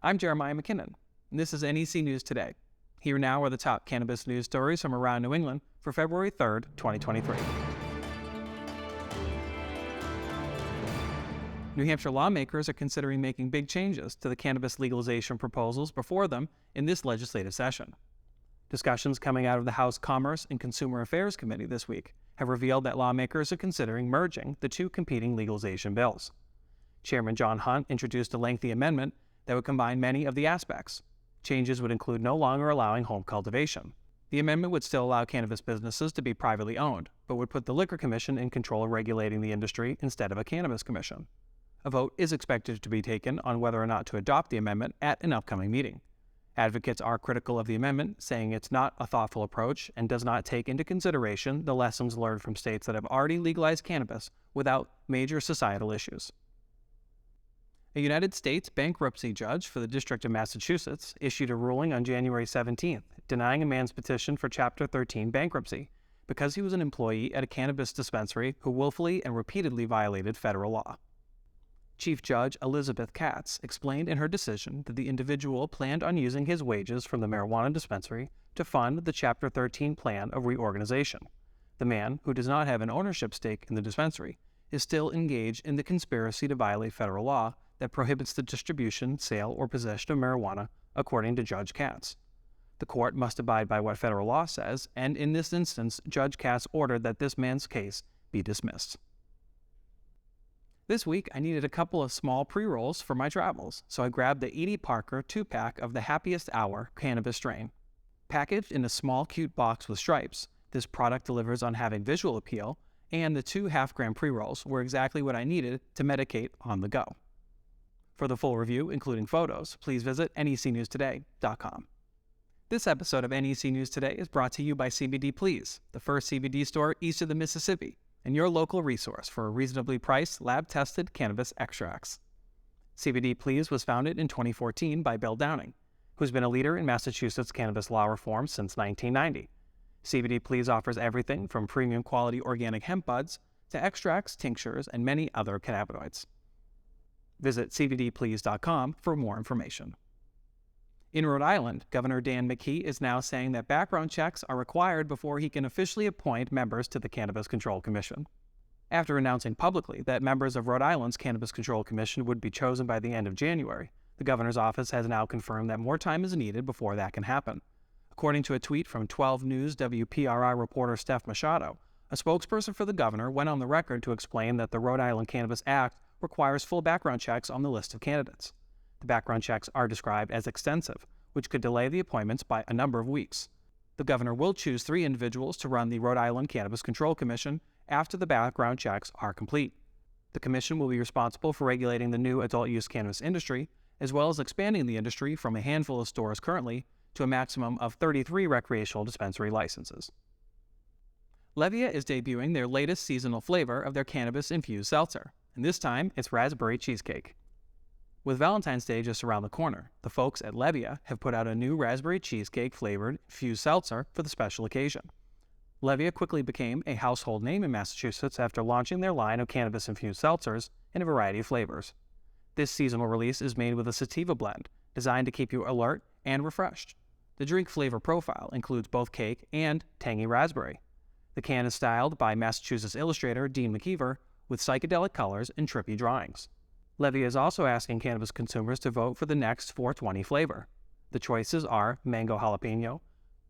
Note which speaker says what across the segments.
Speaker 1: I'm Jeremiah McKinnon, and this is NEC News Today. Here now are the top cannabis news stories from around New England for February 3rd, 2023. New Hampshire lawmakers are considering making big changes to the cannabis legalization proposals before them in this legislative session. Discussions coming out of the House Commerce and Consumer Affairs Committee this week have revealed that lawmakers are considering merging the two competing legalization bills. Chairman John Hunt introduced a lengthy amendment that would combine many of the aspects. Changes would include no longer allowing home cultivation. The amendment would still allow cannabis businesses to be privately owned, but would put the Liquor Commission in control of regulating the industry instead of a Cannabis Commission. A vote is expected to be taken on whether or not to adopt the amendment at an upcoming meeting. Advocates are critical of the amendment, saying it's not a thoughtful approach and does not take into consideration the lessons learned from states that have already legalized cannabis without major societal issues. A United States bankruptcy judge for the District of Massachusetts issued a ruling on January 17th denying a man's petition for Chapter 13 bankruptcy because he was an employee at a cannabis dispensary who willfully and repeatedly violated federal law. Chief Judge Elizabeth Katz explained in her decision that the individual planned on using his wages from the marijuana dispensary to fund the Chapter 13 plan of reorganization. The man, who does not have an ownership stake in the dispensary, is still engaged in the conspiracy to violate federal law that prohibits the distribution, sale, or possession of marijuana, according to Judge Katz. The court must abide by what federal law says, and in this instance, Judge Katz ordered that this man's case be dismissed. This week, I needed a couple of small pre-rolls for my travels, so I grabbed the Edie Parker 2-pack of the Happiest Hour cannabis strain. Packaged in a small, cute box with stripes, this product delivers on having visual appeal, and the 2 half-gram pre-rolls were exactly what I needed to medicate on the go. For the full review, including photos, please visit necnewstoday.com. This episode of NEC News Today is brought to you by CBD Please, the first CBD store east of the Mississippi, and your local resource for reasonably priced, lab-tested cannabis extracts. CBD Please was founded in 2014 by Bill Downing, who's been a leader in Massachusetts cannabis law reform since 1990. CBD Please offers everything from premium quality organic hemp buds to extracts, tinctures, and many other cannabinoids. Visit cbdplease.com for more information. In Rhode Island, Governor Dan McKee is now saying that background checks are required before he can officially appoint members to the Cannabis Control Commission. After announcing publicly that members of Rhode Island's Cannabis Control Commission would be chosen by the end of January, the governor's office has now confirmed that more time is needed before that can happen. According to a tweet from 12 News WPRI reporter Steph Machado, a spokesperson for the governor went on the record to explain that the Rhode Island Cannabis Act requires full background checks on the list of candidates. The background checks are described as extensive, which could delay the appointments by a number of weeks. The governor will choose 3 individuals to run the Rhode Island Cannabis Control Commission after the background checks are complete. The commission will be responsible for regulating the new adult-use cannabis industry, as well as expanding the industry from a handful of stores currently to a maximum of 33 recreational dispensary licenses. LEVIA is debuting their latest seasonal flavor of their cannabis-infused seltzer, and this time it's Raspberry Cheesecake. With Valentine's Day just around the corner, the folks at LEVIA have put out a new Raspberry Cheesecake flavored infused seltzer for the special occasion. LEVIA quickly became a household name in Massachusetts after launching their line of cannabis-infused seltzers in a variety of flavors. This seasonal release is made with a sativa blend, designed to keep you alert and refreshed. The drink flavor profile includes both cake and tangy raspberry. The can is styled by Massachusetts illustrator Dean McKeever with psychedelic colors and trippy drawings. LEVIA is also asking cannabis consumers to vote for the next 420 flavor. The choices are Mango Jalapeno,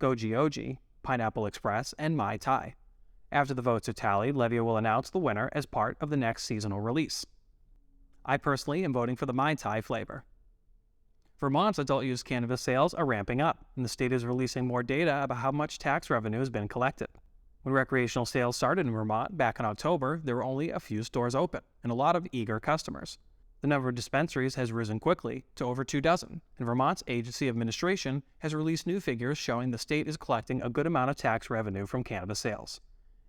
Speaker 1: Goji Oji, Pineapple Express, and Mai Tai. After the votes are tallied, LEVIA will announce the winner as part of the next seasonal release. I personally am voting for the Mai Tai flavor. Vermont's adult-use cannabis sales are ramping up, and the state is releasing more data about how much tax revenue has been collected. When recreational sales started in Vermont back in October, there were only a few stores open and a lot of eager customers. The number of dispensaries has risen quickly to over 2 dozen, and Vermont's Agency of Administration has released new figures showing the state is collecting a good amount of tax revenue from cannabis sales.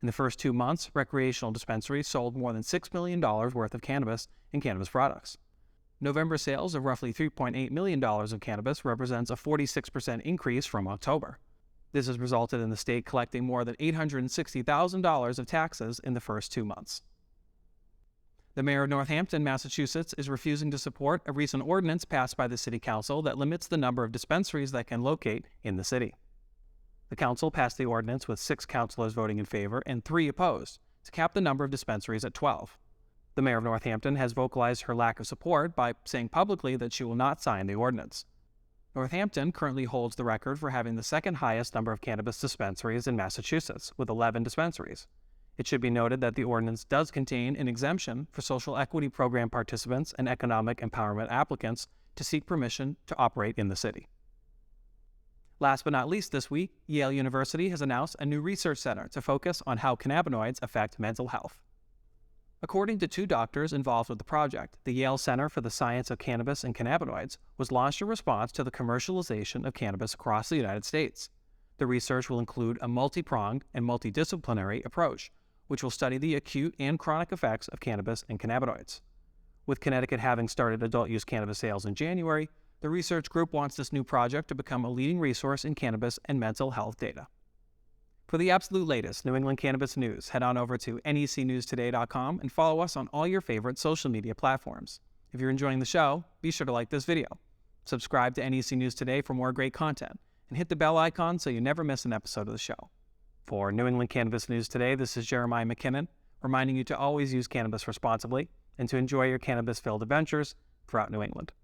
Speaker 1: In the first 2 months, recreational dispensaries sold more than $6 million worth of cannabis and cannabis products. November sales of roughly $3.8 million of cannabis represents a 46% increase from October. This has resulted in the state collecting more than $860,000 of taxes in the first 2 months. The Mayor of Northampton, Massachusetts, is refusing to support a recent ordinance passed by the City Council that limits the number of dispensaries that can locate in the city. The Council passed the ordinance with 6 councilors voting in favor and 3 opposed to cap the number of dispensaries at 12. The Mayor of Northampton has vocalized her lack of support by saying publicly that she will not sign the ordinance. Northampton currently holds the record for having the second highest number of cannabis dispensaries in Massachusetts, with 11 dispensaries. It should be noted that the ordinance does contain an exemption for social equity program participants and economic empowerment applicants to seek permission to operate in the city. Last but not least this week, Yale University has announced a new research center to focus on how cannabinoids affect mental health. According to 2 doctors involved with the project, the Yale Center for the Science of Cannabis and Cannabinoids was launched in response to the commercialization of cannabis across the United States. The research will include a multi-pronged and multidisciplinary approach, which will study the acute and chronic effects of cannabis and cannabinoids. With Connecticut having started adult-use cannabis sales in January, the research group wants this new project to become a leading resource in cannabis and mental health data. For the absolute latest New England Cannabis News, head on over to necnewstoday.com and follow us on all your favorite social media platforms. If you're enjoying the show, be sure to like this video. Subscribe to NEC News Today for more great content, and hit the bell icon so you never miss an episode of the show. For New England Cannabis News Today, this is Jeremiah McKinnon, reminding you to always use cannabis responsibly and to enjoy your cannabis-filled adventures throughout New England.